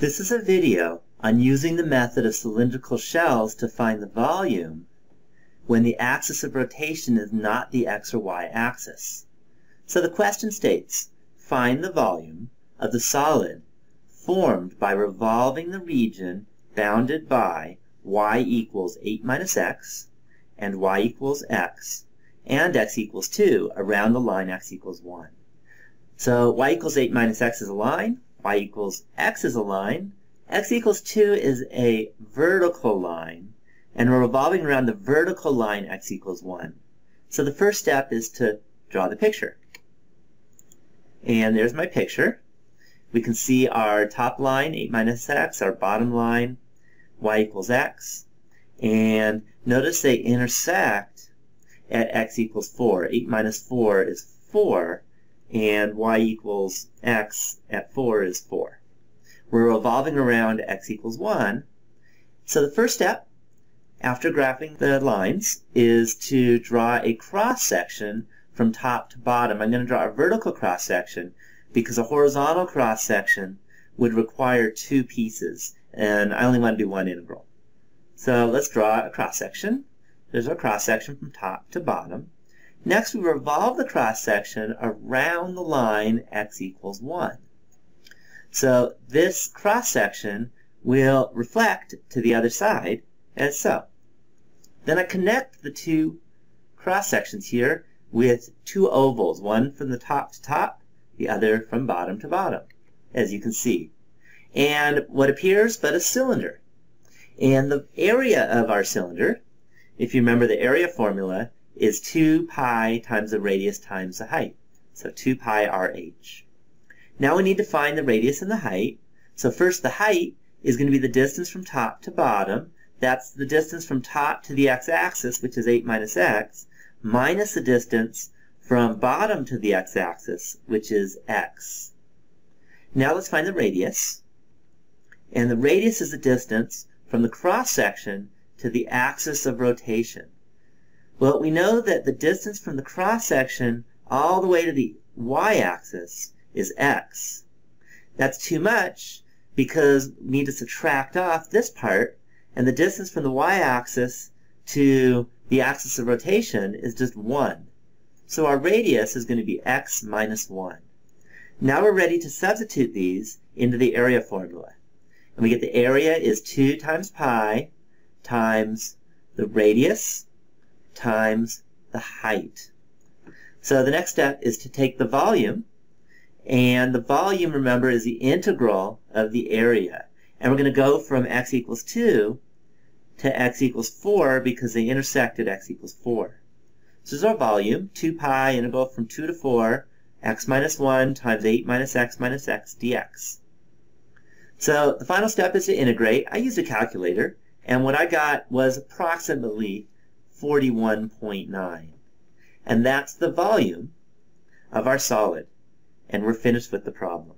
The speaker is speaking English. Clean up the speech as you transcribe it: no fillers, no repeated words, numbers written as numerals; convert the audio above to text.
This is a video on using the method of cylindrical shells to find the volume when the axis of rotation is not the x or y axis. So the question states, find the volume of the solid formed by revolving the region bounded by y equals 8 minus x and y equals x and x equals 2 around the line x equals 1. So y equals 8 minus x is a line, y equals x is a line, x equals 2 is a vertical line, and we're revolving around the vertical line x equals 1. So the first step is to draw the picture. And there's my picture. We can see our top line, 8 minus x, our bottom line, y equals x. And notice they intersect at x equals 4. 8 minus 4 is 4, and y equals x at 4 is 4. We're revolving around x equals 1. So the first step, after graphing the lines, is to draw a cross-section from top to bottom. I'm going to draw a vertical cross-section because a horizontal cross-section would require two pieces, and I only want to do one integral. So let's draw a cross-section. There's our cross-section from top to bottom. Next, we revolve the cross-section around the line x equals 1. So this cross-section will reflect to the other side as so. Then I connect the two cross-sections here with two ovals, one from the top to top, the other from bottom to bottom, as you can see. And what appears but a cylinder. And the area of our cylinder, if you remember the area formula, is 2 pi times the radius times the height. So 2 pi RH. Now we need to find the radius and the height. So first the height is going to be the distance from top to bottom. That's the distance from top to the x-axis, which is 8 minus x, minus the distance from bottom to the x-axis, which is x. Now let's find the radius. And the radius is the distance from the cross-section to the axis of rotation. Well, we know that the distance from the cross-section all the way to the y-axis is x. That's too much because we need to subtract off this part, and the distance from the y-axis to the axis of rotation is just 1. So our radius is going to be x minus 1. Now we're ready to substitute these into the area formula. And we get the area is 2 times pi times the radius times the height. So the next step is to take the volume, and the volume, remember, is the integral of the area. And we're going to go from x equals 2 to x equals 4 because they intersect at x equals 4. So this is our volume, 2 pi integral from 2 to 4, x minus 1 times 8 minus x dx. So the final step is to integrate. I used a calculator, and what I got was approximately 41.9. And that's the volume of our solid. And we're finished with the problem.